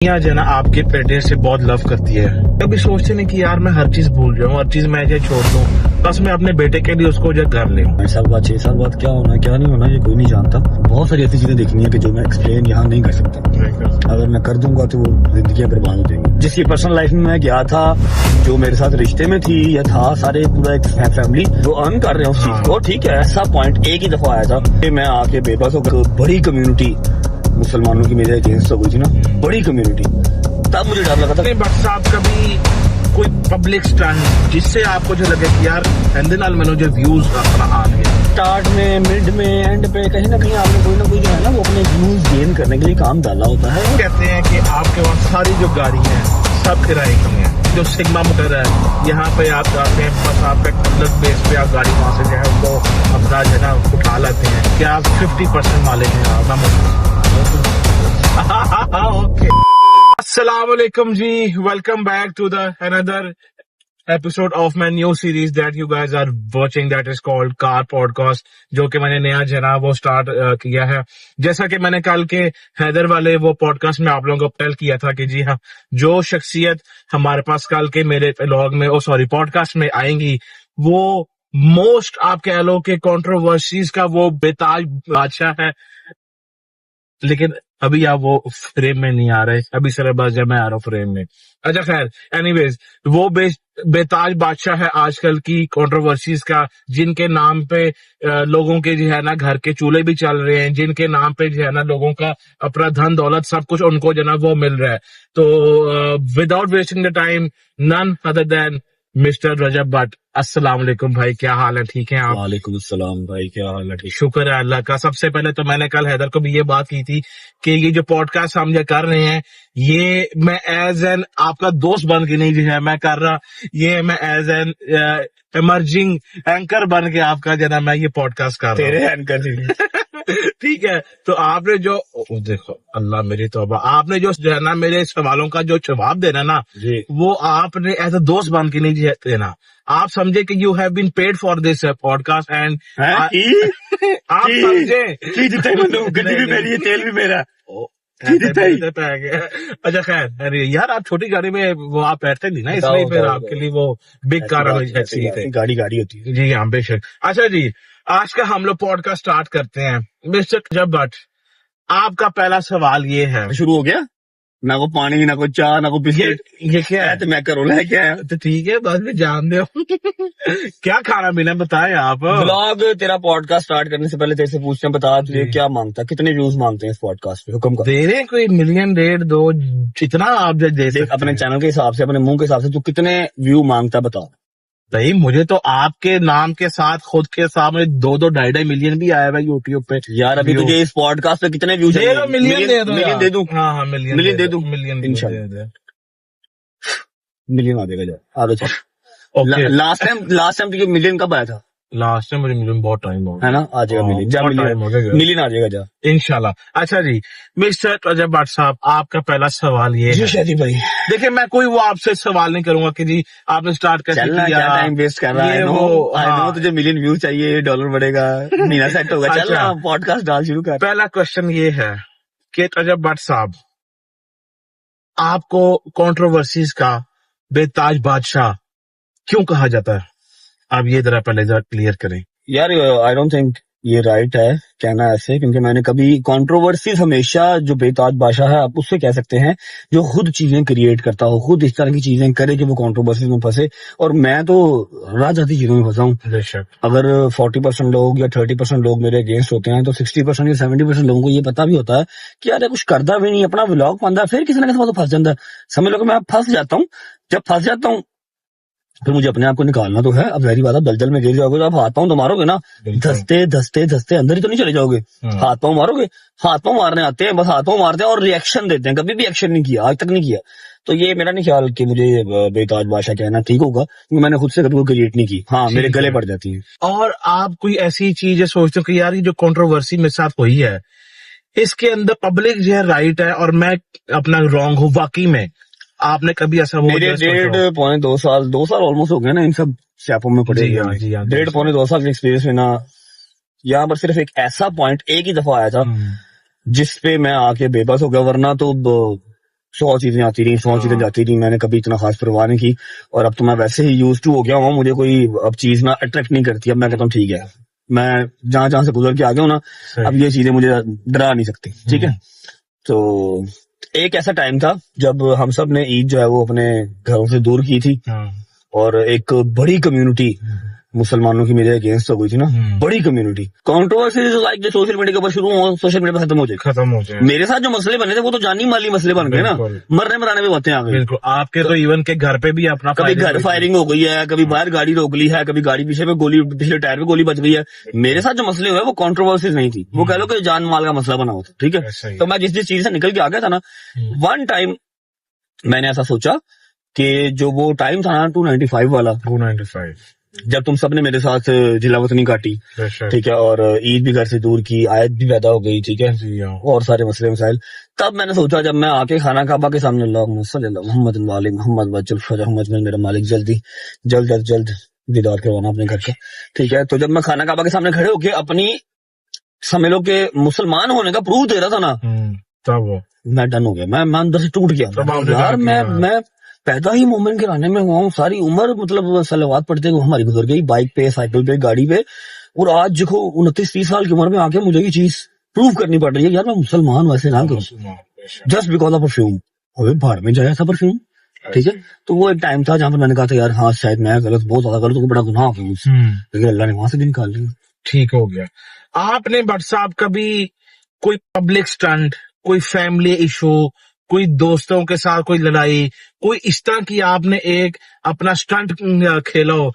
दुनिया जो है ना आपके पेटे से बहुत लव करती है। कभी सोचते नहीं कि यार मैं हर चीज भूल जाऊँ, हर चीज मैं जो छोड़ दूँ, बस मैं अपने बेटे के लिए उसको जो कर ले। 5 साल बाद 6 साल बाद क्या होना क्या नहीं होना ये कोई नहीं जानता। बहुत सारी ऐसी चीजें देखनी है कि जो मैं एक्सप्लेन यहाँ नहीं कर सकता। अगर मैं कर दूंगा तो वो जिंदगी बर्बाद हो जाएंगी। जिसकी पर्सनल लाइफ में मैं गया था, जो मेरे साथ रिश्ते में थी या था, सारे पूरा एक फैमिली जो अर्न कर रहे हैं उस चीज को, ठीक है। ऐसा पॉइंट एक ही दफा आया था कि मैं आके बेबस होकर बड़ी कम्युनिटी मुसलमानों की मेरे अगेंस्ट हो गई थी ना, बड़ी कम्युनिटी, तब मुझे डर लगा था। बट साहब कभी कोई पब्लिक स्टंट जिससे आपको जो लगे कि यार एंड नाल मैंने जो व्यूज अपना आ गए, स्टार्ट में, मिड में, एंड पे कहीं ना कहीं आपने कोई ना कोई जो है ना वो अपने व्यूज गेन करने के लिए काम डाला होता है। कहते हैं कि आपके वहाँ सारी जो गाड़ी है सब किराए की है। जो सिग्मा मोटर है यहाँ पे आप जाते हैं, बस आप एक बेस पे आप गाड़ी वहाँ से जो है उनको अपना जो है ना उठा लाते हैं कि आप 50% मालिक हैं। ओके, अस्सलाम वालेकुम जी, welcome back to the another episode of my new series that you guys are watching, that is called car podcast, जो कि मैंने नया जना वो स्टार्ट किया है। जैसा कि मैंने कल के हैदर वाले वो पॉडकास्ट में आप लोगों को टेल किया था कि जी हाँ, जो शख्सियत हमारे पास कल के मेरे व्लॉग में पॉडकास्ट में आएंगी वो मोस्ट आप कह लो कि कंट्रोवर्सीज का वो बेताज बादशाह है। लेकिन अभी आप वो फ्रेम में नहीं आ रहे, अभी सरबाज मैं आ रहा हूँ फ्रेम में। अच्छा खैर, एनीवेज वो बेताज बादशाह है आजकल की कंट्रोवर्सीज का, जिनके नाम पे लोगों के जो है ना घर के चूल्हे भी चल रहे हैं, जिनके नाम पे जो है ना लोगों का अपना धन दौलत सब कुछ उनको जो है ना वो मिल रहा है। तो without wasting the time, none other than mister Rajab Bhat. अस्सलाम वालेकुम भाई, क्या हाल है? ठीक है आप? वालेकुम अस्सलाम भाई, क्या हाल है? ठीक, शुक्र है अल्लाह का। सबसे पहले तो मैंने कल हैदर को भी ये बात की थी कि ये जो पॉडकास्ट हम जो कर रहे हैं ये मैं एज एन आपका दोस्त बन के नहीं जो है मैं कर रहा, ये मैं एज एन इमर्जिंग एंकर बन के आपका जो है मैं ये पॉडकास्ट कर रहा हूं। तेरे एंकर ठीक है, तो आपने जो देखो अल्लाह मेरी तौबा, आपने जो है ना मेरे सवालों का जो जवाब देना ना जी, वो आपने एज अ दोस्त बन के नहीं देना। आप समझे कि you have been paid for this podcast and आप समझे जितना गड्डी भी मेरी है, तेल भी मेरा। अच्छा खैर, यार आप छोटी गाड़ी में वो आप बैठते नहीं ना, इसलिए फिर आपके लिए वो बिग कार सीट है, गाड़ी गाड़ी होती है। जी हाँ बेशक। अच्छा जी, आज का हम लोग पॉडकास्ट स्टार्ट करते हैं। मिस्टर रजब भट्ट, आपका पहला सवाल ये है। शुरू हो गया? ना को पानी, ना को चाय, ना को बिस्किट, ये क्या है? तो मैं करो है क्या है? तो ठीक है, बस भी जान दो क्या खाना पीना बताएं आप। ब्लॉग तेरा पॉडकास्ट स्टार्ट करने से पहले तेरे से पूछते हैं, बता तुझे क्या मांगता, कितने व्यूज मांगते हैं इस पॉडकास्ट पे? हुक्म कर। दे रहे कोई 1 मिलियन 1.5 2 जितना आप जो दे सकते अपने चैनल के हिसाब से, अपने मुंह के हिसाब से तू कितने व्यू मांगता बता। भाई मुझे तो आपके नाम के साथ खुद के सामने 2 2.5 मिलियन भी आया है यूट्यूब पे। यार अभी तुझे इस पॉडकास्ट पे कितने व्यूज दे दो, मिलियन दे दूं? हाँ मिलियन दे दूं? मिलियन मिलियन आ जाएगा। जा आगे चल। ओके, लास्ट टाइम तुझे मिलियन कब आया था? लास्ट टाइम मुझे मिलियन बहुत टाइम हो गया है ना, आ जाएगा मिलियन। जा मिलियन आ जाएगा, जा इंशाल्लाह। अच्छा जी, मिस्टर रजब भट्ट साहब, आपका पहला सवाल ये है। शादी भाई देखिए मैं कोई वो आपसे सवाल नहीं करूंगा कि जी आपने स्टार्ट कैसे किया, क्या टाइम वेस्ट कर रहा है। नो तुझे मिलियन व्यूज चाहिए, डॉलर बढ़ेगा, महीना सेट होगा। चल ना पॉडकास्ट डाल, शुरू कर। पहला क्वेश्चन ये है कि रजब भट्ट साहब, आपको कंट्रोवर्सीज का बेताज बादशाह क्यों कहा जाता है? आप ये जरा पहले क्लियर करें। यार आई डोंट थिंक ये राइट है कहना ऐसे, क्योंकि मैंने कभी कंट्रोवर्सीज हमेशा जो बेताज बादशाह है आप उससे कह सकते हैं जो खुद चीजें क्रिएट करता हो, खुद इस तरह की चीजें करे कि वो कंट्रोवर्सीज में फंसे। और मैं तो राजनीति चीजों में फंसा हूँ। अगर 40% लोग या 30% लोग मेरे अगेंस्ट होते हैं तो 60% या 70% लोगों को ये पता भी होता है कि यार कुछ करता भी नहीं, अपना व्लॉग पाता है, फिर किसी ना किसी फंस जाता है। समझ लो कि मैं फंस जाता हूँ। जब फंस जाता हूँ फिर मुझे अपने आप को निकालना तो है। अब जाहिर बात है दलदल में गिर जाओगे तो आप हाथ पांव तो मारोगे ना, धसते अंदर ही तो नहीं चले जाओगे। हाथ पांव मारोगे, हाथ पांव मारने आते हैं, बस हाथ पांव मारते हैं और रिएक्शन देते हैं। कभी भी एक्शन नहीं किया, आज तक नहीं किया। तो ये मेरा नहीं ख्याल कि मुझे बेताज बादशाह कहना ठीक होगा, क्योंकि मैंने खुद से कभी क्रिएट नहीं की। हाँ, मेरे गले पड़ जाती है। और आप कोई ऐसी चीज सोचते हो कि यार ये जो कंट्रोवर्सी मेरे साथ हुई है इसके अंदर पब्लिक जो है राइट है और मैं अपना रॉन्ग हूँ, वाकई में आपने कभी ऐसा? मेरे 1.5-2 साल ऑलमोस्ट हो गए ना इन सब स्यापों में पड़े। 1.5-2 साल के एक्सपीरियंस में ना यहाँ पर सिर्फ एक ऐसा पॉइंट एक ही दफा आया था जिसपे मैं आके बेबस हो गया, वरना तो 100 चीजें आती रही, 100 चीजें जाती रही, मैंने कभी इतना खास परवाह नहीं की। और अब तो मैं वैसे ही यूज टू हो गया हूँ, मुझे कोई अब चीज ना अट्रैक्ट नहीं करती। अब मैं कहता हूँ ठीक है, मैं जहां जहां से गुजर के आ गया हूँ ना, अब ये चीजें मुझे डरा नहीं सकती। ठीक है, तो एक ऐसा टाइम था जब हम सब ने ईद जो है वो अपने घरों से दूर की थी, और एक बड़ी कम्युनिटी मुसलमानों की मेरे अगेंस्ट हो गई थी ना, बड़ी कम्युनिटी। कंट्रोवर्सी लाइक जो सोशल मीडिया के ऊपर शुरू हो, सोशल मीडिया पे खत्म हो जाए। मेरे साथ जो मसले बने थे वो तो जानी माली मसले बन गए ना, मरने मराने में बातें आ गई। बिल्कुल, आपके तो इवन के घर पे भी अपना कभी घर फायरिंग हो गई है, कभी बाहर गाड़ी रोक ली है, कभी गाड़ी पीछे पे गोली, पिछले टायर पे गोली बच गई है। मेरे साथ जो मसले हुए वो कंट्रोवर्सीज नहीं थी, वो कह लो कि जान माल का मसला बना हुआ था। ठीक है, तो मैं जिस जिस चीज से निकल के आ गया था ना, वन टाइम मैंने ऐसा सोचा कि जो वो टाइम था ना 295 वाला, 295, जब तुम सबने मेरे साथ जिला वतनी काटी, ठीक है, और ईद भी घर से दूर की, आयत भी पैदा हो गई, ठीक है, और सारे मसले मसाइल, तब मैंने सोचा जब मैं आके खाना काबा के सामने मोहम्मद मेरा मालिक जल्दी जल्द जल्द जल्द दीदार करवाना अपने घर का। ठीक है, तो जब मैं खाना काबा के सामने खड़े होके अपनी समझ लो कि मुसलमान होने का प्रूफ दे रहा था ना, तब मैं डन हो गया, मैं अंदर से टूट गया यार। मैं पैदा ही मोमिन के रहने में हुआ हूँ, सारी उम्र मतलब सलावात पढ़ते हुए हमारी गुजर गई, बाइक पे, साइकिल पे, गाड़ी पे, और आज देखो 29-30 साल की उम्र में आके मुझे ये चीज प्रूव करनी पड़ रही है यार मैं मुसलमान वैसे ना करूँ जस्ट बिकॉज ऑफ परफ्यूम। अबे भाड़ में जाए ऐसा परफ्यूम। ठीक है, तो वो एक टाइम था जहां पर मैंने कहा था यार हाँ शायद मैं गलत, बहुत ज्यादा गलत, तो बड़ा गुनाह हो गया मुझसे, लेकिन अल्लाह ने वहां से भी निकाल लिया। ठीक हो गया। आपने भट्ट साहब कभी कोई पब्लिक स्टंट, कोई फैमिली इशू, कोई दोस्तों के साथ कोई लड़ाई, कोई इस तरह की आपने एक अपना स्टंट खेला हो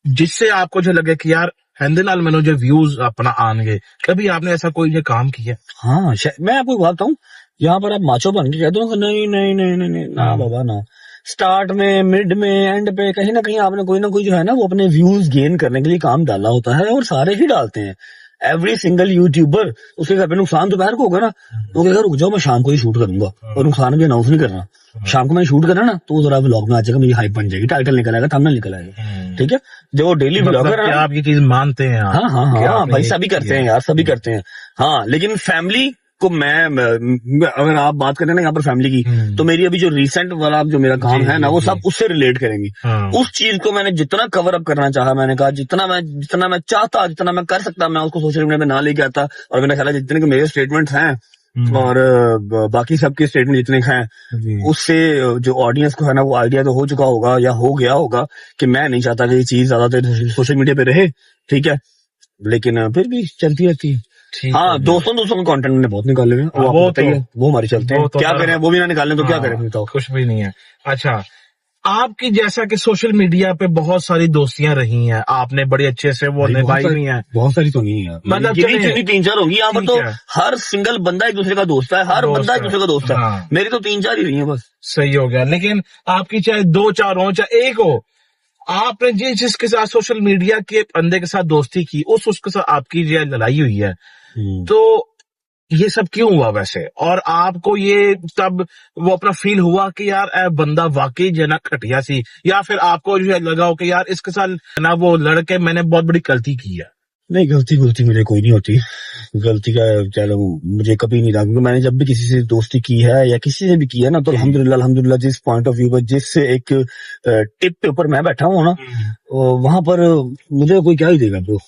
जिससे आपको जो लगे कि यार हिंदी लाल मैंने जो व्यूज अपना आएंगे, कभी आपने ऐसा कोई जो काम किया? हाँ, मैं आपको बात बताऊं, यहाँ पर आप माचो बन के कह दो नहीं नहीं नहीं नहीं नहीं ना बाबा ना, स्टार्ट में, मिड में, एंड पे कहीं ना कहीं आपने कोई ना कोई जो है ना वो अपने व्यूज गेन करने के लिए काम डाला होता है, और सारे ही डालते हैं। एवरी सिंगल यूट्यूबर, उसके घर पे नुकसान दोपहर को होगा ना, तो अगर रुक जाओ मैं शाम को ही शूट करूंगा, और नुकसान भी अनाउंस नहीं करना, शाम को मैं शूट करना ना तो जरा व्लॉग में आ जाएगा, मेरी हाइप बन जाएगी, टाइटल निकल आएगा, थंबनेल निकल आएगा। ठीक है, जो डेली व्लॉगर है आप ये चीज मानते हैं? हाँ हाँ हाँ भाई, सभी करते हैं यार, सभी करते हैं। हाँ, लेकिन फैमिली को मैं अगर आप बात करें ना यहाँ पर फैमिली की, तो मेरी अभी जो रिसेंट वाला जो मेरा काम है ना वो सब उससे रिलेट करेंगे। उस चीज को मैंने जितना कवर अप करना चाहा, मैंने कहा जितना मैं चाहता, जितना मैं कर सकता, मैं उसको सोशल मीडिया में ना लेके आता, और मैंने ख्याल जितने के मेरे स्टेटमेंट्स हैं और बाकी सबके स्टेटमेंट जितने हैं, उससे जो ऑडियंस को है ना वो आइडिया तो हो चुका होगा या हो गया होगा कि मैं नहीं चाहता कि ये चीज ज्यादातर सोशल मीडिया पे रहे। ठीक है, लेकिन फिर भी चलती रहती है। हाँ, दोस्तों के कंटेंट मैंने बहुत निकाले हुए हैं, वो हमारे चलते हैं, क्या करें, वो भी ना निकालें तो क्या करें, बताओ, कुछ भी नहीं है। अच्छा, आपकी जैसा कि सोशल मीडिया पे बहुत सारी दोस्तियां रही हैं, आपने बड़े अच्छे से वो निभाई भी हैं। बहुत सारी तो नहीं है, मतलब 3-4 होंगी यहाँ पर, तो हर सिंगल बंदा एक दूसरे का दोस्त है, हर बंदा एक दूसरे का दोस्त है। मेरी तो 3-4 ही रही है बस। सही हो गया, लेकिन आपकी चाहे 2-4 हो चाहे 1 हो, आपने जिसके साथ सोशल मीडिया के बंदे के साथ दोस्ती की, उसके साथ आपकी जो लड़ाई हुई है, तो ये सब क्यों हुआ वैसे? और आपको ये तब वो अपना फील हुआ कि यार बंदा वाकई जो है ना घटिया सी, या फिर आपको जो है लगा हो कि यार इसके साथ ना वो लड़के मैंने बहुत बड़ी गलती की है? नहीं, गलती मेरे कोई नहीं होती, गलती का चलो मुझे कभी नहीं रहा, क्योंकि मैंने जब भी किसी से दोस्ती की है या किसी से भी की है ना, तो अल्हम्दुलिल्लाह जिस पॉइंट ऑफ व्यू पर, जिस एक टिप पे ऊपर मैं बैठा हूँ ना, वहां पर मुझे कोई क्या ही देगा bro.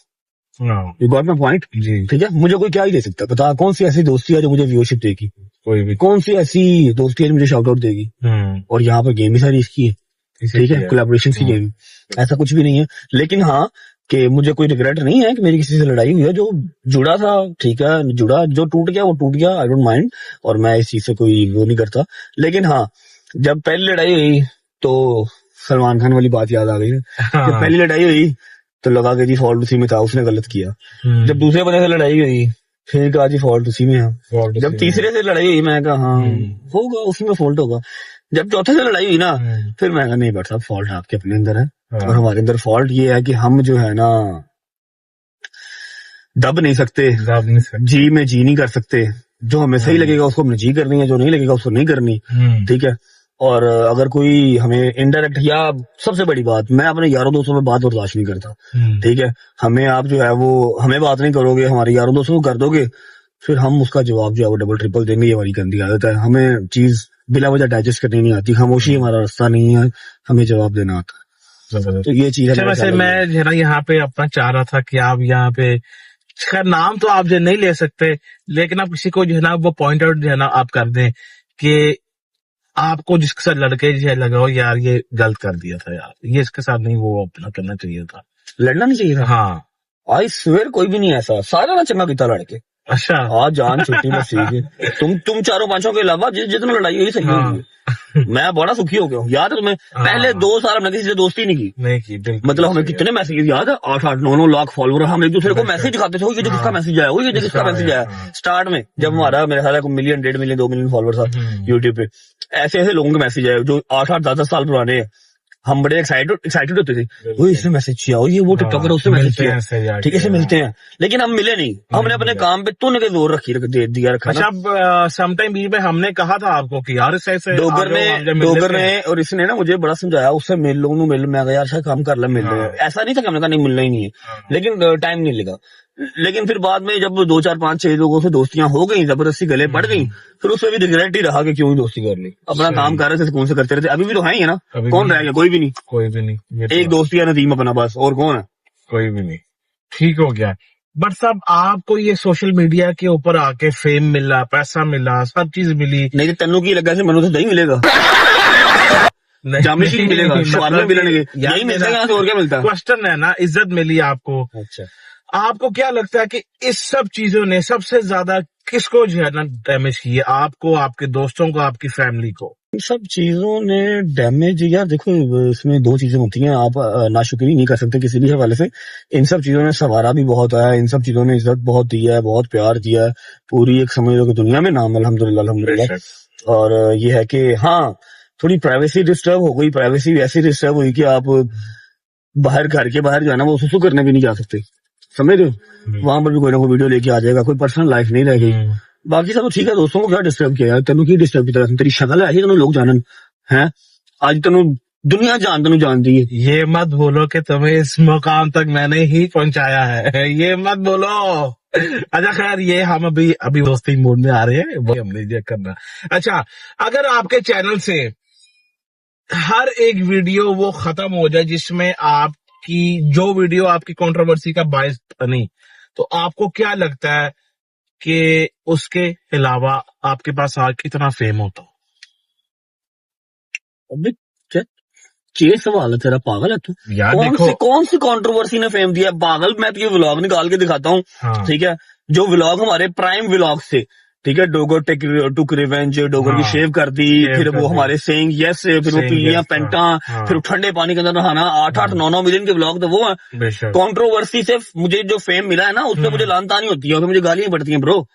You got my point? ठीक है, मुझे कोई क्या ही दे सकता है, बता कौन सी ऐसी दोस्ती है जो मुझे व्यूअरशिप देगी, कोई भी, कौन सी ऐसी दोस्ती है जो मुझे शाउट आउट देगी? और यहाँ पर गेम ही सारी इसकी है, ठीक है, कोलैबोरेशन की गेम, ऐसा कुछ भी नहीं है। लेकिन हाँ, कि मुझे कोई रिग्रेट नहीं है कि मेरी किसी से लड़ाई हुई है, जो जुड़ा था ठीक है, जुड़ा, जो टूट गया वो टूट गया, आई डोंट माइंड, और मैं इस चीज से कोई वो नहीं करता। लेकिन हाँ, जब पहली लड़ाई हुई तो सलमान खान वाली बात याद आ गई। जब पहली लड़ाई हुई तो लगा कि जी फॉल्ट उसी में था, उसने गलत किया। जब दूसरे बंदे से लड़ाई हुई फिर कहा जी फॉल्ट उसी में है। जब तीसरे से लड़ाई हुई मैं कहा हाँ होगा, उसी में फॉल्ट होगा। जब चौथे से लड़ाई हुई ना, फिर मैं कहा नहीं बट साहब, फॉल्ट आपके अपने अंदर है, और हमारे अंदर फॉल्ट ये है कि हम जो है ना दब नहीं सकते, जी में जी नहीं कर सकते। जो हमें सही लगेगा उसको हमने जी करनी है, जो नहीं लगेगा उसको नहीं करनी। ठीक है, और अगर कोई हमें इनडायरेक्ट, या सबसे बड़ी बात, मैं अपने यारों दोस्तों में बात बर्दाश्त नहीं करता। ठीक है, हमें आप जो है वो हमें बात नहीं करोगे, हमारे यारों दोस्तों को कर दोगे, फिर हम उसका जवाब जो है वो डबल ट्रिपल देंगे, ये हमारी गंदी आदत है। हमें चीज बिला वजह डाइजेस्ट करनी नहीं आती, खामोशी हमारा रास्ता नहीं है, हमें जवाब देना आता है। जबरदस्त। तो ये चीज है अच्छा, मेरे वैसे ख्याल में। मैं जो है ना यहाँ पे अपना चाह रहा था कि आप यहाँ पे, इसका नाम तो आप जो नहीं ले सकते, लेकिन आप किसी को जो है ना वो पॉइंट आउट जो है ना आप कर दें कि आपको जिसके साथ लड़के जो है लगा हो यार ये गलत कर दिया था यार, ये इसके साथ नहीं, वो अपना करना चाहिए था। लड़ना नहीं चाहिए था। हाँ। आई स्वेयर कोई भी नहीं ऐसा, सारा ना चंगा किता लड़के। अच्छा। आज जान छुट्टी नसीब है। तुम चारों पांचों के अलावा जितना लड़ाई हुई सही हाँ। हुई है। मैं बड़ा सुखी हो गया हूँ। याद है तुम्हें, हाँ। पहले 2 साल हमने किसी से दोस्ती नहीं की। नहीं की, बिल्कुल। मतलब हमें कितने मैसेज याद है, 8-8 9-9 लाख फॉलोअर, हम एक दूसरे को बिल्कुल। मैसेज दिखाते थे, ये हाँ। किसका मैसेज आया, वो ये किसका मैसेज आया। हाँ। स्टार्ट में जब हमारा मेरे ख्याल है 1 मिलियन 1.5 मिलियन 2 मिलियन फॉलोअर था यूट्यूब पे, ऐसे ऐसे लोगों के मैसेज आए जो 8-8 10 साल पुराने हैं। हम बड़े एक्साइटेड होते थे, वो इसने मैसेज किया, और ये वो टिकटॉकर उसने मैसेज किया, ठीक है, ऐसे मिलते हैं। लेकिन हम मिले नहीं, हमने अपने काम पे तूने के जोर दिया रखा। अच्छा, समटाइम बीच में हमने कहा था आपको कि यार ऐसे डोगर ने और इसने ना मुझे बड़ा समझाया, उससे मिल लोगों मिल, मैं यार शायद काम कर ले, मिल रहे हैं। ऐसा नहीं था कि हमने कहा नहीं मिलना ही नहीं है, लेकिन टाइम नहीं लगा। लेकिन फिर बाद में जब 2 4 5 6 लोगों से दोस्तियां हो गई, जबरदस्ती गले पड़ गई, फिर उससे भी रिग्रेट ही रहा कि क्यों ही दोस्ती कर ली। अपना काम कर रहे थे, सुकून से करते रहते। अभी भी तो है ही है ना, कौन रह गया, कोई भी नहीं, कोई भी नहीं। एक दोस्ती है नदीम अपना, बस, और कौन है, कोई भी नहीं। ठीक हो गया। बट साहब आपको ये सोशल मीडिया के ऊपर आके फेम मिला, पैसा मिला, सब चीज मिली, नहीं तो तेनू की लगा मनु तो नहीं मिलेगा, जामिशी मिलेगा, शवारमे मिलेंगे, यही मिलता है, यहाँ से और क्या मिलता है। क्वेश्चन है ना, इज्जत मिली आपको। अच्छा, आपको क्या लगता है कि इस सब चीजों ने सबसे ज्यादा किसको जो है ना डैमेज की है? आपको, आपके दोस्तों को, आपकी फैमिली को? इन सब चीजों ने डैमेज, यार देखो इसमें 2 चीजें होती हैं, आप नाशुक्री नहीं कर सकते किसी भी हवाले से। इन सब चीजों ने सवारा भी बहुत है, इन सब चीजों ने इज्जत बहुत दी है, बहुत प्यार दिया है, पूरी एक समझ लो कि दुनिया में नाम अल्हम्दुलिल्लाह। और ये है कि हाँ, थोड़ी प्राइवेसी डिस्टर्ब हो गई, प्राइवेसी ऐसी डिस्टर्ब हुई कि आप बाहर, घर के बाहर जो है ना वो सुसु करने भी नहीं जा सकते, समझ रहे हो। वहां पर भी कोई ना कोई वीडियो लेके आ जाएगा, कोई पर्सनल लाइफ नहीं रह गई। बाकी सब ठीक है, दोस्तों को क्या डिस्टर्ब किया यार, तेनू की डिस्टर्ब की तरह, तेरी शक्ल है तेनू लोग जानन है, आज तेनू दुनिया तेनू जानती है। ये मत बोलो कि तुम्हें इस मुकाम तक मैंने ही पहुंचाया है, ये मत बोलो। अच्छा खैर, ये हम अभी दोस्ती मूड में आ रहे हैं, वो हमने ये करना। अच्छा, अगर आपके चैनल से हर एक वीडियो वो खत्म हो जाए जिसमें आपकी जो वीडियो आपकी कंट्रोवर्सी का बायस बनी, तो आपको क्या लगता है कि उसके अलावा आपके पास आज कितना फेम होता? अभी ये सवाल है तेरा, पागल है तू यार कौन सी कंट्रोवर्सी ने फेम दिया पागल। मैं तुझे व्लॉग निकाल के दिखाता हूँ, हाँ। ठीक है, जो व्लॉग हमारे प्राइम व्लॉग से, ठीक है, डोगर टुक रिवेंज, डोगर की शेव कर दी, फिर वो हमारे सेइंग यस, फिर वो पीलियां पेंटा, फिर ठंडे पानी के अंदर नहाना, 8-8 9-9 मिलियन के व्लॉग तो वो है। कंट्रोवर्सी से मुझे जो फेम मिला है ना, उससे मुझे लानता नहीं होती है और मुझे गालियां पड़ती हैं ब्रो।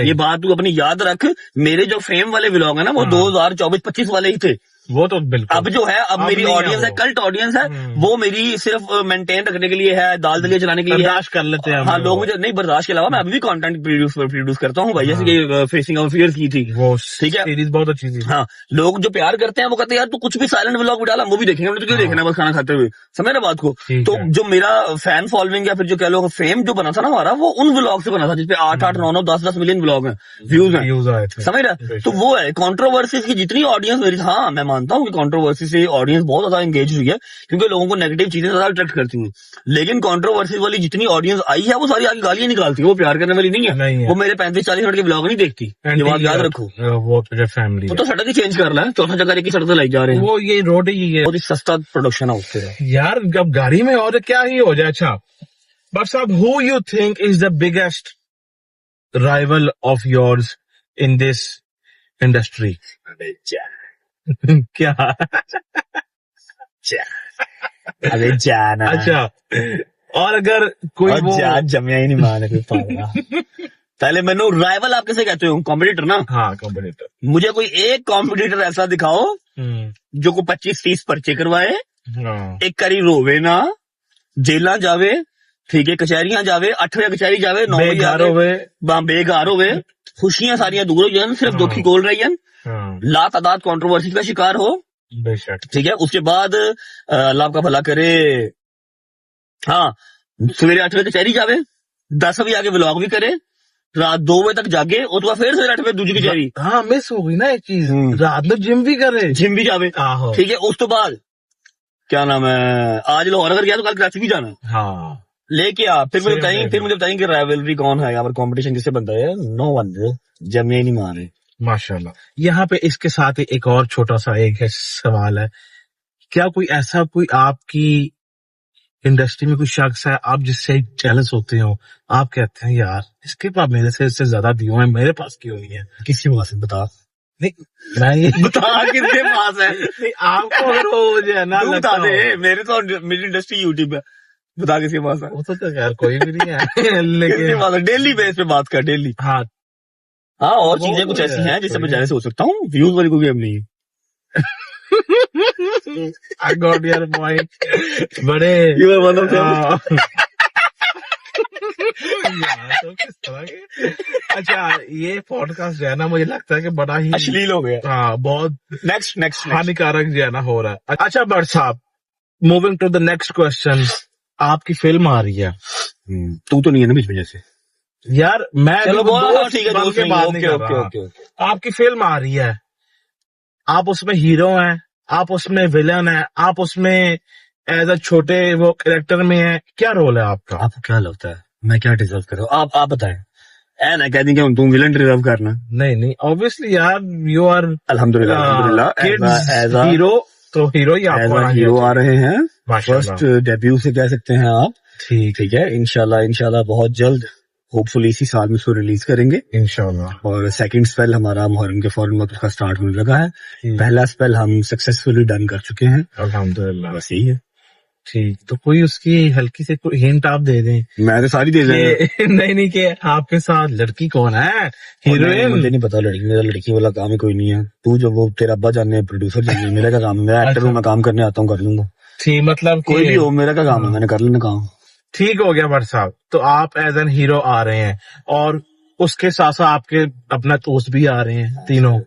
ये बात तू अपनी याद रख, मेरे जो फेम वाले व्लॉग है ना वो 2024-25 वाले ही थे, वो तो बिल्कुल। अब जो है, अब मेरी ऑडियंस है, कल्ट ऑडियंस है, वो मेरी सिर्फ मेंटेन रखने के लिए है, दाल दलिया चलाने के लिए बर्दाश्त कर लेते हैं। हाँ, लोग मुझे नहीं, बर्दाश्त के अलावा मैं अभी भी कंटेंट प्रोड्यूस करता हूँ भाई, जैसे कि फेसिंग ऑफ फियर की थी वो, ठीक है, सीरीज बहुत अच्छी थी। हाँ, लोग जो प्यार करते हैं वो कहते हैं यार तू कुछ भी साइलेंट व्लॉग भी डाला, वो भी देखेंगे, हमने तो क्यों देखना बस खाना खाते हुए, समझ ना बात को। तो जो मेरा फैन फॉलोइंग या फिर जो कह लो फेम जो बना था ना हमारा, वो उन व्लॉग से बना था जिसपे 8-8 9-9 10-10 मिलियन व्लॉग है, व्यूज है, समझ रहा। तो वो है कंट्रोवर्सीज की जितनी ऑडियंस मेरी, हाँ मैं मानता हूँ कि कंट्रोवर्सी से ऑडियंस बहुत ज्यादा एंगेज हुई है, क्योंकि लोगों को नेगेटिव चीजें ज्यादा अट्रैक्ट करती हैं। लेकिन कंट्रोवर्सी वाली जितनी ऑडियंस आई है वो सारी आगे गालियां निकालती है, वो प्यार करने वाली नहीं है। वो मेरे 35-40 मिनट के ब्लॉग नहीं देखती, ये बात याद रखो। वो तुझे फैमिली तो सड़क ही चेंज कर रहा है, चौथा जगह की सड़क से लाई जा रहे हैं, वो ये रोड ही है, बहुत ही सस्ता प्रोडक्शन है उससे यार, जब गाड़ी में और क्या ही हो जाए। अच्छा बट साहब, who you think is the biggest rival of yours in this industry? क्या? अरे जाना। अच्छा, और अगर कोई वो जमिया ही नहीं माने कोई पागला। पहले मैंने राइवल आप कैसे कहते हो? कॉम्पिटिटर ना। हाँ, कॉम्पिटिटर। मुझे कोई एक कॉम्पिटिटर ऐसा दिखाओ जो को 25-30 पर्चे करवाए, एक करी रोवे ना, जेला जावे, ठीक है, कचहरियां जावे, 8 बजे कचहरी जावे, 9 बजे बेघर होवे, खुशियां सारियां दूर हो जान, सिर्फ दुखी गोल रही है, ला तादाद कंट्रोवर्सी का शिकार हो, ठीक है। उसके बाद अल्लाह आपका भला करे, हाँ, सवेरे 8 बजे कचहरी जावे, 10 बजे आगे व्लॉग भी करे, रात 2 बजे तक जागे और तो फिर से 8 बजे दूजी की जारी हाँ मिस हो गई ना एक चीज, हम्म। रात में जिम भी करे। जिम भी जावे, आहो। ठीक है। उस तो बाद क्या नाम है, आज लाहौर अगर गया तो कल कराची भी जाना है। हाँ लेके आ, फिर मुझे Same बताएंगे, day फिर में। मुझे बताएंगे राइवलरी कौन है यहाँ पर, कंपटीशन किससे बनता है। नो वन ब्रो, जमे नहीं मारे। माशाल्लाह। यहाँ पे इसके साथ ही एक और छोटा सा एक है सवाल है, क्या कोई ऐसा कोई आपकी इंडस्ट्री में कोई शख्स है आप जिससे जेलस होते हो, आप कहते हैं यार इसके पास मेरे से इससे ज्यादा व्यू है, मेरे पास क्यों नहीं है? किसके पास है बता, नहीं मैं ये बता किसके पास है। नहीं, आपको अगर वो जो है ना तू लगता बता दे, हो, मेरे तो मेरी इंडस्ट्री यूट्यूब है, बता किसके पास है। वो तो यार कोई भी नहीं है किसके लेकिन पास है, डेली बेस पे बात कर, डेली। हाँ हाँ, और वो चीजें तो कुछ ऐसी है, हैं जिससे मैं कोई जेलस हो सकता हूँ, व्यूज वाली कोई गेम नहीं है। I got your point. बड़े You are one of them. हाँ। यार, तो किस तरह के अच्छा ये पॉडकास्ट जो है ना मुझे लगता है कि बड़ा ही अश्लील हो गया। हाँ बहुत नेक्स्ट नेक्स्ट हानिकारक जो है ना हो रहा है। अच्छा Butt sahab, moving to the next question, आपकी फिल्म आ रही है तू तो नहीं है ना बीच में जैसे। यार, मैं चलो भी बोलो, दोस्त ठीक है, बन दोस्त के नहीं, बात ओके नहीं कर ओके रहा। ओके। आपकी फिल्म आ रही है, आप उसमें हीरो हैं, आप उसमें विलन हैं, आप उसमें एज अ छोटे वो कैरेक्टर में है, क्या रोल है आपका? आपको क्या लगता है मैं क्या डिजर्व कर रहा हूँ, आप बताएं। ऐ ना कह दी कि तुम विलन डिजर्व करना। नहीं नहीं, ऑब्वियसली यार यू आर अल्हम्दुलिल्लाह अल्हम्दुलिल्लाह, किड्स एज अ हीरो, तो हीरो ही आपको आना हीरो आ रहे हैं, माशाल्लाह। फर्स्ट डेब्यू से कह सकते हैं आप। ठीक ठीक है, इंशाल्लाह इंशाल्लाह बहुत जल्द, होपफुली इसी साल में इसको रिलीज करेंगे। इंशाल्लाह। और सेकंड स्पेल हमारा मुहर्रम के फौरन वक्त उसका स्टार्ट होने लगा है। ठीक। पहला स्पेल हम सक्सेसफुली डन कर चुके हैं, अल्हम्दुलिल्लाह। बस यही है। ठीक, तो कोई उसकी हल्की से कोई हिंट आप दे दें मैं तो सारी दे देंगे। कि नहीं नहीं कि आपके साथ लड़की कौन है, हीरोइन? मुझे नहीं पता, लड़की मेरा लड़की वाला काम ही कोई नहीं है। तू जो वो तेरा अब्बा जाने प्रोड्यूसर जाने, मेरा क्या काम है, मैं एक्टर हूँ, मैं काम करने आता हूँ, कर लूंगा। ठीक, मतलब कोई भी हो, मेरा क्या काम है, मैंने कर लेना काम। ठीक हो गया भट्ट साहब, तो आप एज एन हीरो आ रहे हैं और उसके साथ साथ आपके अपना दोस्त भी आ रहे हैं, तीनों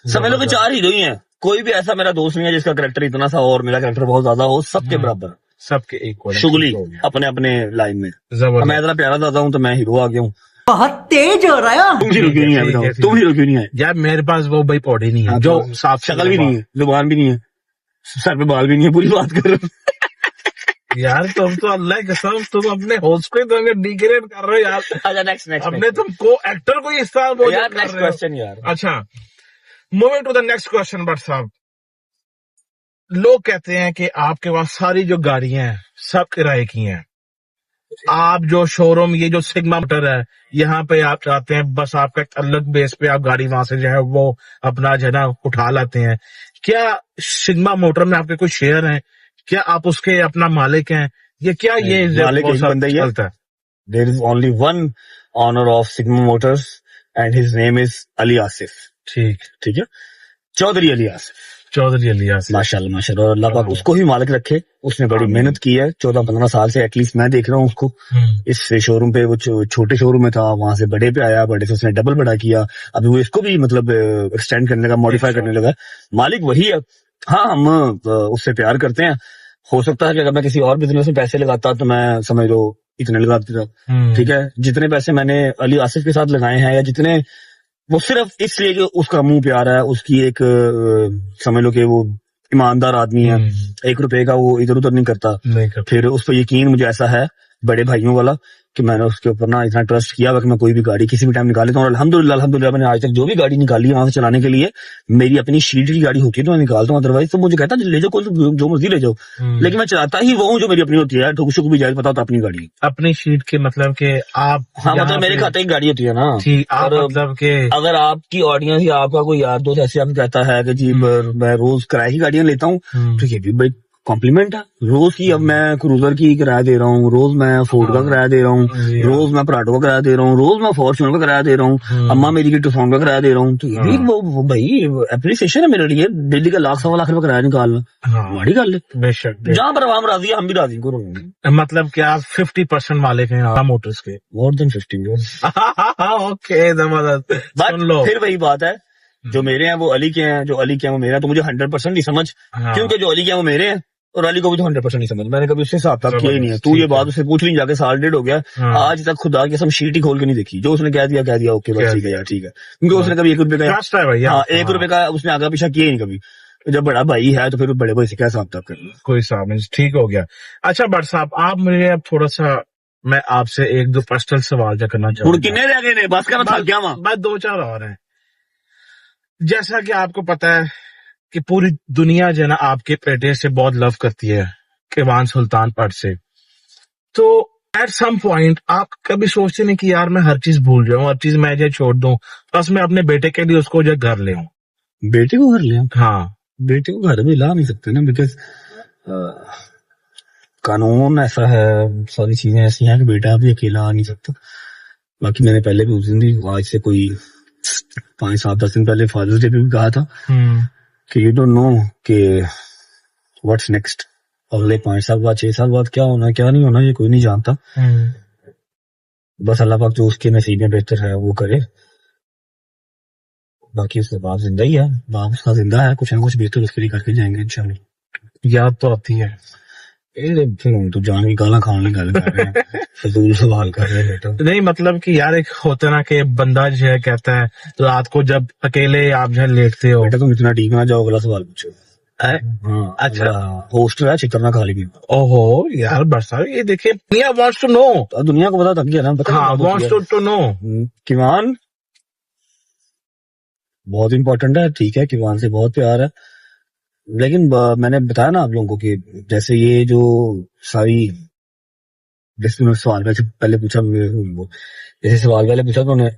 समझ लो कि 4 हीरो ही हैं, कोई भी ऐसा मेरा दोस्त नहीं है जिसका कैरेक्टर इतना सा और मेरा कैरेक्टर बहुत ज्यादा हो, सबके बराबर, सबके इक्वल शुगली अपने अपने लाइन में। जबरदस्त। मैं इतना प्यारा दादा हूँ तो मैं हीरो आ गया हूँ। बहुत तेज हो रहा है। तुम हीरो क्यों नहीं आए बताओ, तुम हीरो क्यों नहीं आए? यार मेरे पास वो भाई पौधे नहीं है हाँ, जो तो साफ शक्ल भी नहीं है, जुबान भी नहीं है, सर पे बाल भी नहीं है, पूरी बात कर रहे हो। यार तुम तो अल्लाह की कसम तुम अपने होस्ट को ही तो डिग्रेड कर रहे हो यार। अच्छा नेक्स्ट अपने तुम को एक्टर को इस तरह बोल यार, कर नेक्स्ट रहे हो। क्वेश्चन यार। अच्छा, moving to the next question Bhatt sahab, लोग कहते हैं कि आपके पास सारी जो गाड़ियां हैं सब किराए की हैं, आप जो शोरूम ये जो सिग्मा मोटर है यहाँ पे आप चाहते हैं बस आपका एक अलग बेस पे आप गाड़ी वहां से जो है वो अपना जो है ना उठा लाते हैं, क्या सिग्मा मोटर में आपके कोई शेयर हैं? क्या आप उसके अपना मालिक हैं? ये क्या ये मालिक वो एक सब बंदा ही है। चलता है? There is only one owner of Sigma Motors and his name is Ali Asif। ठीक, ठीक है, चौधरी अली आसिफ, चौधरी अलिया से। माशाल्लाह माशाल्लाह, और अल्लाह पाक उसको ही मालिक रखे। उसने बड़ी आमीन। मेहनत की है, 14-15 साल से एटलीस्ट मैं देख रहा हूँ उसको। इस शोरूम पे वो छोटे शोरूम में था, वहां से बड़े पे आया, बड़े से उसने डबल बड़ा किया, अभी वो इसको भी मतलब एक्सटेंड करने लगा, मॉडिफाई करने लगा। मालिक वही है। हाँ, हम उससे प्यार करते हैं। हो सकता है कि अगर मैं किसी और बिजनेस में पैसे लगाता तो मैं समझ लो इतने लगा देता, ठीक है। जितने पैसे मैंने अली आसिफ के साथ लगाए हैं, या जितने, वो सिर्फ इसलिए कि उसका मुंह प्यारा है, उसकी एक समझ लो कि वो ईमानदार आदमी है, 1 रुपए का वो इधर उधर नहीं करता। फिर उस पर यकीन मुझे ऐसा है बड़े भाइयों वाला कि मैंने उसके ऊपर ना इतना ट्रस्ट किया हुआ कि मैं कोई भी गाड़ी किसी भी टाइम निकाल लेता हूँ। अल्हम्दुलिल्लाह अल्हम्दुलिल्लाह, मैंने आज तक जो भी गाड़ी निकाली है वहां से चलाने के लिए, मेरी अपनी शीट की गाड़ी होती है तो मैं निकालता हूँ, अदरवाइज तो मुझे कहता है ले जाओ, कोई जो मर्जी ले जाओ, लेकिन मैं चलाता ही वो हूँ जो मेरी अपनी होती है। ठुक शुक भी जाए, पता होता अपनी गाड़ी, अपनी शीट के मतलब कि आप, हाँ मतलब मेरे खाते की गाड़ी होती है ना। ठीक, आप और मतलब के अगर आपकी ऑडियंस या आपका कोई यार दोस्त ऐसे हम कहता है कि जी मैं रोज किराए की गाड़ियां लेता हूँ, तो ये भी बड़ी कॉम्प्लीमेंट है। रोज की अब मैं क्रूजर की किराया दे रहा हूँ, रोज मैं फोर्ड का किराया दे रहा हूँ, रोज मैं पराठो का किराया दे रहा हूँ, रोज मैं फॉर्च्यूनर का किराया दे रहा हूँ, अम्मा मेरी की टूफॉन का किराया दे रहा हूँ। तो ये भी वो भाई एप्रिसिएशन है मेरे लिए। डेली का लाख 1.25 लाख रुपए किराया निकालना बड़ी गल है। बेशक, जहाँ पर आवाम राजी है हम भी राजी करो। मतलब क्या 50% मालिक हैं आप मोटर्स के? More than 50। ओके, जबरदस्त। सुन लो, फिर वही बात है, जो मेरे हैं वो अली के हैं, जो अली के हैं वो मेरे हैं, तो मुझे 100% नहीं समझ, क्योंकि जो अली के हैं वो मेरे हैं और अली को भी तो 100% नहीं समझ, मैंने कभी उससे हिसाब किताब किया ही नहीं है। तू ये ठीक बात है। उससे पूछ ली जाके, साल डेढ़ हो गया, हाँ। आज तक खुदा की कसम शीट ही खोल के नहीं देखी। जो उसने कह दिया ओके बस कह ठीक है यार, ठीक है, क्योंकि उसने कभी 1 रुपए का, ट्रस्ट है भैया। हाँ 1 रुपए का उसने आगा पीछा किया ही नहीं कभी। तो जब बड़ा भाई है तो फिर बड़े भाई से क्या हिसाब किताब करना। कोई सामने ठीक हो गया। अच्छा भट्ट साहब, आप मुझे अब थोड़ा सा, मैं आपसे 1-2 पर्सनल सवाल जो करना हुण चाहूंगा। किन्ने रह गए ने, बस कर थक गया वहां। बस 2-4 और हैं। जैसा कि आपको पता है कि पूरी दुनिया जो है ना आपके बेटे से बहुत लव करती है, किवान सुल्तान पट से। तो एट सम पॉइंट आप कभी सोचते नहीं कि यार मैं हर चीज भूल जाऊं, हर चीज मैं जो छोड़ दूं, बस मैं अपने बेटे के लिए उसको जो घर ले आऊं? बेटे को घर ले आऊं? हाँ। बेटे को घर में ला नहीं सकते ना, बिकॉज कानून ऐसा है, सारी चीजें ऐसी हैं कि बेटा अभी अकेला आ नहीं सकता। बाकी मैंने पहले भी उस दिन भी, आज से कोई 5-7-10 दिन पहले फादर्स डे पे भी कहा था कि यू डोंट नो कि व्हाट्स नेक्स्ट, अगले 5 साल बाद 6 साल बाद क्या होना क्या नहीं होना, ये कोई नहीं जानता। बस अल्लाह पाक जो उसके नसीब में बेहतर है वो करे। बाकी उसके बाद जिंदा ही है, बाप उसका जिंदा है, कुछ ना कुछ बेहतर उसके लिए करके जाएंगे इंशाल्लाह। याद तो आती है। फिर हम तो जान की गाला खाने गल कर रहे हैं, फजूल सवाल कर रहे हैं बेटा। नहीं मतलब कि यार एक होता ना कि बंदा जो है कहता है रात को जब अकेले आप जो है लेटते हो। बेटा तुम इतना डीप ना जाओ, अगला सवाल पूछो। है? हाँ अच्छा। होस्ट है, चित्र ना खा ली। ओहो यार बरसात, ये देखिए दुनिया वांट्स टू नो। तो दुनिया को पता तक गया ना, पता हाँ, वांट्स टू नो। किवान बहुत इंपॉर्टेंट है, ठीक है, किवान से बहुत प्यार है, लेकिन मैंने बताया ना आप लोगों को कि जैसे ये जो सारी, जैसे मैंने सवाल पहले पूछा, जैसे सवाल पहले पूछा तो उन्हें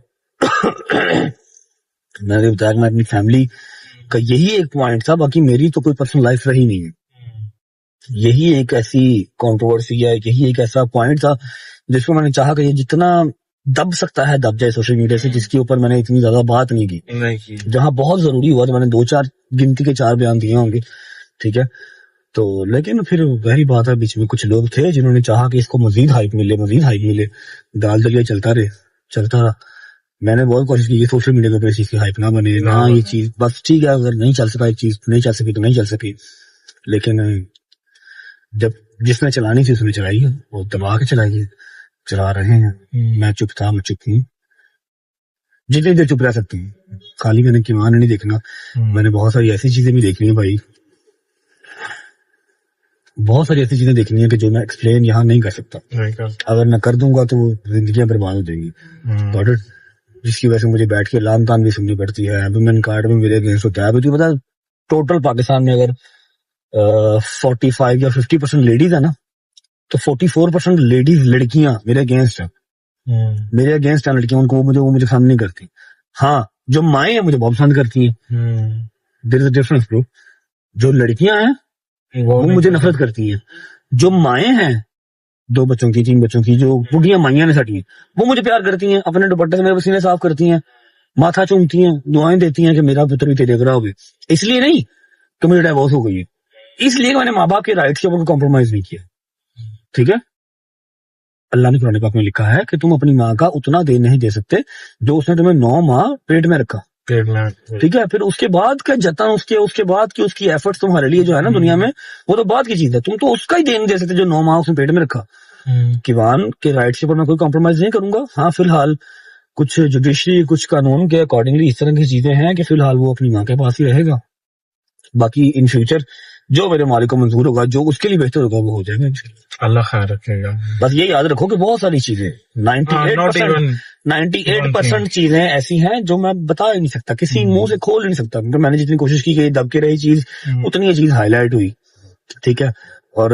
मैंने बताया कि मैं अपनी फैमिली का यही एक पॉइंट था, बाकी मेरी तो कोई पर्सनल लाइफ रही नहीं है। यही एक ऐसी कंट्रोवर्सी है, यही एक ऐसा पॉइंट था जिसको मैंने चाहा कि ये जितना दब सकता है दब जाए सोशल मीडिया से, जिसके ऊपर मैंने इतनी ज्यादा बात नहीं की। जहां बहुत जरूरी हुआ तो मैंने 2-4 गिनती के 4 बयान दिए होंगे, ठीक है। तो लेकिन फिर वही बात है, बीच में कुछ लोग थे जिन्होंने चाहा कि इसको मजीद हाइप मिले, दाल दलिया चलता रहा। मैंने बहुत कोशिश की सोशल मीडिया पर इस चीज की हाइप ना बने ना, ये चीज बस ठीक है, अगर नहीं चल सका एक चीज, नहीं चल सकी तो नहीं चल सकी, लेकिन जब जिसने चलानी थी उसने चलाई है, वो दबा के चला रहे हैं। मैं चुप था, मैं चुप हूँ, जितनी देर चुप रह सकती हूँ। खाली मैंने किमान नहीं देखना, मैंने बहुत सारी ऐसी चीजें भी देखनी है भाई, बहुत सारी ऐसी चीजें देखनी है कि जो मैं एक्सप्लेन यहाँ नहीं कर सकता। अगर मैं कर दूंगा तो जिंदगियां बर्बाद हो जाएंगी, जिसकी वजह से मुझे बैठ के लाम ताम भी सुननी पड़ती है। एम्प्लॉयमेंट कार्ड में मेरे अगेंस्ट होता है, तुझे पता है टोटल पाकिस्तान में अगर 45 या 50% लेडीज है ना, तो 44% लेडीज लड़कियां मेरे अगेंस्ट है। मेरे अगेंस्ट है लड़कियां, उनको वो मुझे पसंद नहीं करती। हाँ, जो माएँ हैं मुझे बहुत पसंद करती हैं। There is a difference bro. जो लड़कियां हैं वो मुझे नफरत करती हैं। जो माएँ हैं 2 बच्चों की 3 बच्चों की, जो बुढ़िया माइयां ने सटी हैं, वो मुझे प्यार करती हैं, अपने दुपट्टे से मेरे पसीने साफ करती हैं, माथा चूमती हैं, दुआएं देती हैं कि मेरा पुत्र भी तेरे जगह होगी। इसलिए नहीं कि मुझे डाइवोर्स हो गई है, इसलिए मैंने माँ बाप के राइट्स के ऊपर कॉम्प्रोमाइज नहीं किया, ठीक है। अल्लाह ने कुरान पाक में लिखा है कि तुम अपनी माँ का उतना दे नहीं दे सकते जो उसने तुम्हें 9 माह पेट में रखा, ठीक है। फिर उसके बाद का जतन, उसके बाद की उसकी एफर्ट्स तुम्हारे लिए जो है ना दुनिया में, वो तो बात की चीज है। तुम तो उसका ही दे नहीं दे सकते जो 9 माह उसने पेट में रखा। किवान के राइट्स के ऊपर मैं कोई कॉम्प्रोमाइज नहीं करूंगा। हाँ, फिलहाल कुछ जुडिशरी, कुछ कानून के अकॉर्डिंगली इस तरह की चीजें हैं कि फिलहाल वो अपनी माँ के पास ही रहेगा। बाकी इन फ्यूचर जो मेरे मालिक को मंजूर होगा, जो उसके लिए बेहतर होगा, वो हो जाएगा, अल्लाह खैर रखेगा। बस ये याद रखो कि बहुत सारी चीजें 98% चीजें ऐसी हैं जो मैं बता ही नहीं सकता, किसी मुंह से खोल नहीं सकता। तो मैंने जितनी कोशिश की कि दब के रही चीज, उतनी ये चीज हाईलाइट हुई, ठीक है। और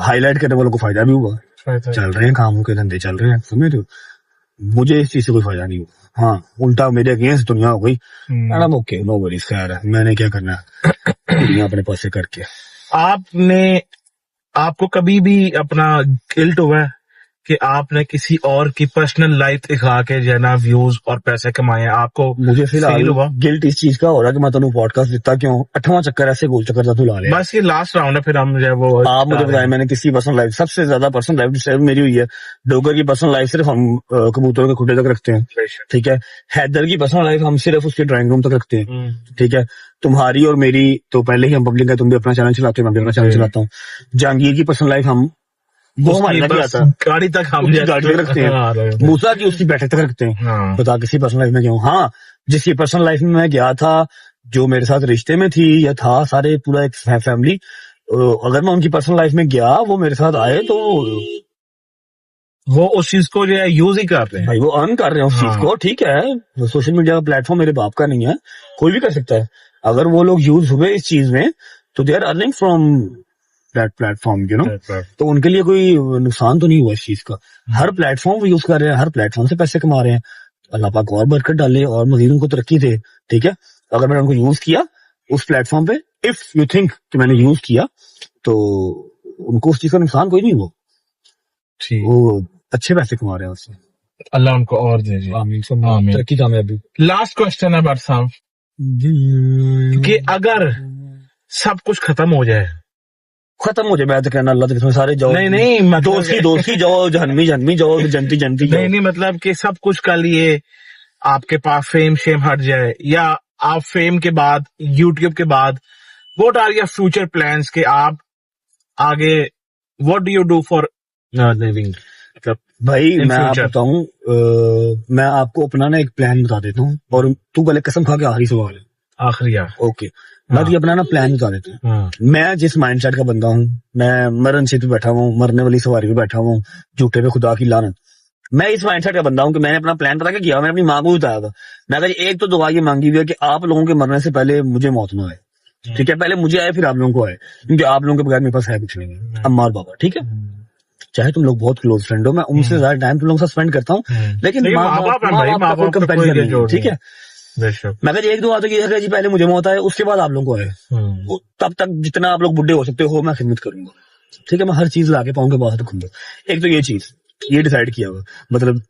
हाईलाइट करने वालों को फायदा भी हुआ, चल रहे हैं कामों के धंधे चल रहे हैं, समझ रहे हो। मुझे इस चीज से कोई फायदा नहीं हुआ। हाँ, उल्टा मेरे अगेंस्ट दुनिया हो गई। मैडम ओके, नो वरीज, खैर है, मैंने क्या करना है दुनिया अपने पास से करके। आपको कभी भी अपना गिल्ट हुआ है कि आपने किसी और की पर्सनल लाइफ दिखा के जो है ना व्यूज और पैसे कमाए? आपको मुझे फिलहाल फील हुआ? गिल्ट इस चीज का हो रहा है कि मैं तेनू पॉडकास्ट देता क्यों, 8वां चक्कर ऐसे गोल चक्कर था तू ला लिया। बस ये लास्ट राउंड है, फिर हम जो है वो आप मुझे बताएं, मैंने किसी पर्सनल लाइफ, सबसे ज्यादा पर्सनल लाइफ डिस्टर्ब मेरी हुई है। डोगर की पर्सनल लाइफ सिर्फ हम कबूतरों के खुडे तक रखते हैं, ठीक है। हैदर की पर्सनल लाइफ हम सिर्फ उसके ड्राइंग रूम तक रखते हैं, ठीक है। तुम्हारी और मेरी तो पहले ही हम पब्लिक है, तुम भी अपना चैनल चलाते हो, मैं भी अपना चैनल चलाता हूँ। जहांगीर की पर्सनल लाइफ हम वो हमारे तक आता है, गाड़ी तक हम गाड़ी तक रखते हैं। मूसा की उसकी बैठक तक रखते हैं। हाँ। बता किसी पर्सनल लाइफ में क्यों? हाँ, जिसकी पर्सनल लाइफ में मैं गया था, जो मेरे साथ रिश्ते में थी या था, सारे पूरा एक फैमिली, अगर मैं उनकी पर्सनल लाइफ में गया, वो मेरे साथ आए तो वो उस चीज को जो है यूज ही कर रहे हैं। भाई वो अर्न कर रहे हैं उस हाँ। चीज को, ठीक है। सोशल मीडिया का प्लेटफॉर्म मेरे बाप का नहीं है, कोई भी कर सकता है। अगर वो लोग यूज हुए इस चीज में तो they are earning from that platform, you know. तो उनके लिए कोई नुकसान तो नहीं हुआ इस चीज का। हर प्लेटफॉर्म वो यूज कर रहे हैं, हर प्लेटफॉर्म से पैसे कमा रहे हैं। अल्लाह पाक और बरकत डाले और मजीद उनको तरक्की दे, ठीक है। अगर मैंने उनको यूज किया उस प्लेटफॉर्म पे, इफ यू थिंक कि मैंने यूज किया, तो उनको उस चीज का नुकसान कोई नहीं हुआ, ठीक। वो अच्छे पैसे कमा रहे हैं उससे। अल्लाह उनको और दे जी। आमीन, सब आमीन। तरक्की कामयाबी। लास्ट क्वेश्चन है भट्ट साहब कि अगर सब कुछ खत्म हो जाए, खत्म हो जाए, मैं तो कहना अल्लाह के कसम सारे जाओ, नहीं मतलब दोस्ती जाओ, जहनमी जाओ, जनती जाओ। नहीं मतलब कि सब कुछ का लिए आपके पास फेम शेम हट जाए, या आप फेम के बाद, यूट्यूब के बाद, what are your future plans के आप आगे, what do you do for living? मतलब भाई in मैं आपको future? बताऊं, मैं आपको अपना ना एक प्लान बता देता हूँ, और तू पहले कसम खा के आखिरी सवाल है, आखिरी यार। ओके। मैं तो ये अपना ना प्लान बता देता हूँ। हाँ। मैं जिस माइंडसेट का बंदा हूँ, मैं मरण से पे बैठा हुआ हूँ, मरने वाली सवारी पे बैठा हुआ हूँ, झूठे पे खुदा की लानत। मैं इस माइंडसेट का बंदा हूँ कि मैंने अपना प्लान पता क्या किया, मैंने अपनी माँ को बताया था। मैं कहा एक तो दुआ ये मांगी हुई है कि आप लोगों के मरने से पहले मुझे मौत ना आए, ठीक है। पहले मुझे आए फिर आप लोगों को आए, क्योंकि आप लोगों के बगैर मेरे पास है कुछ नहीं, अम्मा और बाबा, ठीक है। चाहे तुम लोग बहुत क्लोज फ्रेंड हो, मैं उनसे ज्यादा टाइम तुम लोगों से स्पेंड करता हूँ, लेकिन माँ बाप का कोई कंपैरिजन नहीं है, ठीक है। मैं कहा एक दो बात ये है जी, पहले मुझे मौत आए उसके बाद आप लोगों को आए, तब तक जितना आप लोग बुढ़े हो सकते हो मैं खिदमत करूंगा, ठीक है। मैं हर चीज लाके पाऊं के पास रखूंगा। एक तो ये चीज ये डिसाइड किया हुआ, मतलब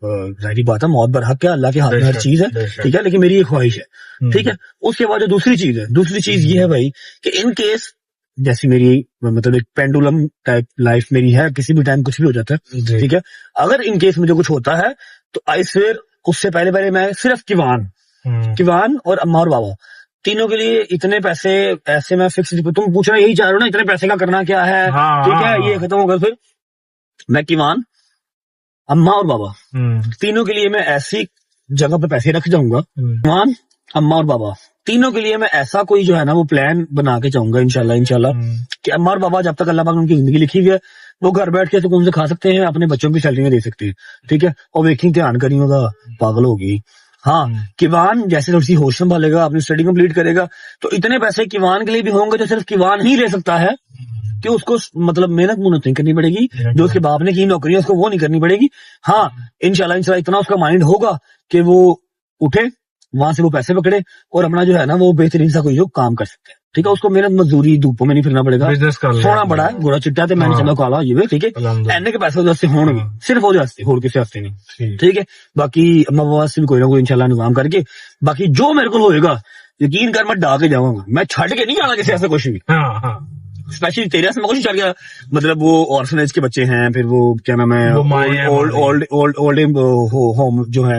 जाहिर बात है मौत बरहक है, अल्लाह के हाथ में हर चीज है, ठीक है। लेकिन मेरी ये ख्वाहिश है, ठीक है। उसके बाद जो दूसरी चीज है, दूसरी चीज ये है भाई कि इन केस जैसी मेरी मतलब एक पेंडुलम टाइप लाइफ मेरी है, किसी भी टाइम कुछ भी हो जाता है, ठीक है। अगर इन केस मुझे कुछ होता है तो आई स्वेयर उससे पहले मैं सिर्फ किवान और अम्मा और बाबा तीनों के लिए इतने पैसे ऐसे मैं फिक्स, तुम पूछ रहे यही चाह रहे हो ना, इतने पैसे का करना क्या है, ठीक है। ये खत्म होगा फिर मैं किवान, अम्मा और बाबा तीनों के लिए मैं ऐसी जगह पे पैसे रख जाऊंगा, किवान, अम्मा और बाबा तीनों के लिए मैं ऐसा कोई जो है ना वो प्लान बना के चाहूंगा इंशाल्लाह कि अम्मा और बाबा जब तक अल्लाह पाक उनकी जिंदगी लिखी हुई है वो घर बैठ के सुकून से खा सकते हैं, अपने बच्चों की सैलरी में दे सकते हैं, ठीक है। और वेखी ध्यान करी होगा, पागल होगी। हाँ, किवान जैसे थोड़ी सी होश संभालेगा, अपनी स्टडी कंप्लीट करेगा, तो इतने पैसे किवान के लिए भी होंगे जो सिर्फ किवान ही ले सकता है, कि उसको मतलब मेहनत नहीं करनी पड़ेगी, जो उसके बाप ने की नौकरी है उसको वो नहीं करनी पड़ेगी। हाँ, इंशाल्लाह इतना उसका माइंड होगा कि वो उठे, वहां से वो पैसे पकड़े और अपना जो है ना वो बेहतरीन सा कोई जो काम कर सकते हैं, ठीक है। उसको मेहनत मजदूरी धूपों में नहीं फिरना पड़ेगा, सोना बड़ा है गोरा चिट्टा ते मैंने चला काला ये, ठीक है। एने के पैसे वजह से होंगे, सिर्फ वजह से, होर किसी वास्ते नहीं, ठीक है। बाकी अम्मा बाबा से भी कोई ना कोई इंशाल्लाह निजाम करके, बाकी जो मेरे को होएगा यकीन कर मैं डा के जाऊंगा, मैं छड़ के नहीं जाना किसी ऐसा कुछ भी। स्पेशली तेरे से मैं कुछ चढ़ गया, मतलब वो ऑर्फनेज के बच्चे हैं, फिर वो क्या नाम है, ओल्ड होम जो है,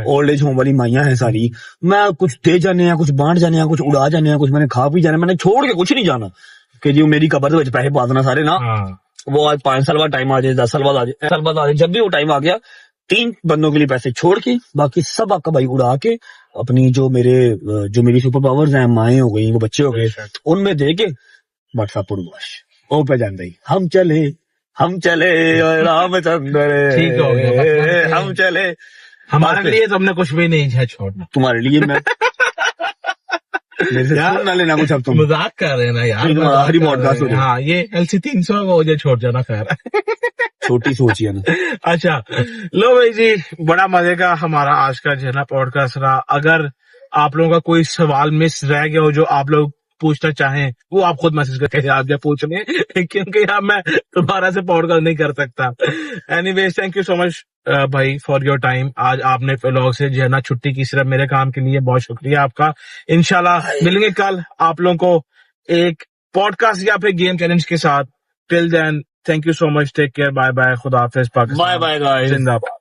ओल्ड एज होम वाली माइयां हैं सारी, मैं कुछ दे जाने हैं, कुछ बांट जाने हैं, कुछ उड़ा जाने हैं, कुछ मैंने खा पी जाने, मैंने छोड़ के कुछ नहीं जाना कि जी मेरी कबर से पैसे पा देना सारे ना। वो आज 5 साल बाद टाइम आ जाए, 10 साल बाद आ जाए, साल बाद आ जाए, जब भी वो टाइम आ गया 3 बंदों के लिए पैसे छोड़ के बाकी सब आपका भाई उड़ा के अपनी जो मेरी सुपर पावर्स हैं, माएँ हो गई, वो बच्चे हो गए, उनमें दे के व्हाट्सएप ओ पे जान दई, हम चले रामचंद्र, ठीक हो गया, हम चले। हमारे लिए तुमने कुछ भी नहीं है छोड़ना, तुम्हारे लिए मैं मेरे से सुन ना लेना कुछ, अब तुम मजाक कर रहे हैं ना यार, आखिरी पॉडकास्ट हो जाए। हाँ, ये LC 300 को मुझे छोड़ जाना, खैर छोटी सोची है ना। अच्छा, लो भाई जी, बड़ा मजे का हमारा आज का जो है ना पॉडकास्ट रहा। अगर आप लोगों का कोई सवाल मिस रह गया हो जो आप लोग पूछना चाहें वो आप खुद मैसेज करके आप क्या पूछने क्योंकि अब मैं दोबारा से पॉडकास्ट नहीं कर सकता। Anyways thank you so much भाई फॉर योर टाइम। आज आपने व्लॉग से जो है ना छुट्टी की सिर्फ मेरे काम के लिए, बहुत शुक्रिया आपका। इंशाल्लाह मिलेंगे कल आप लोगों को एक पॉडकास्ट या फिर गेम चैलेंज के साथ। Till then thank you so much, take care, bye bye, खुदा हाफिज, पाकिस्तान बाय बाय गाइस। जिंदाबाद।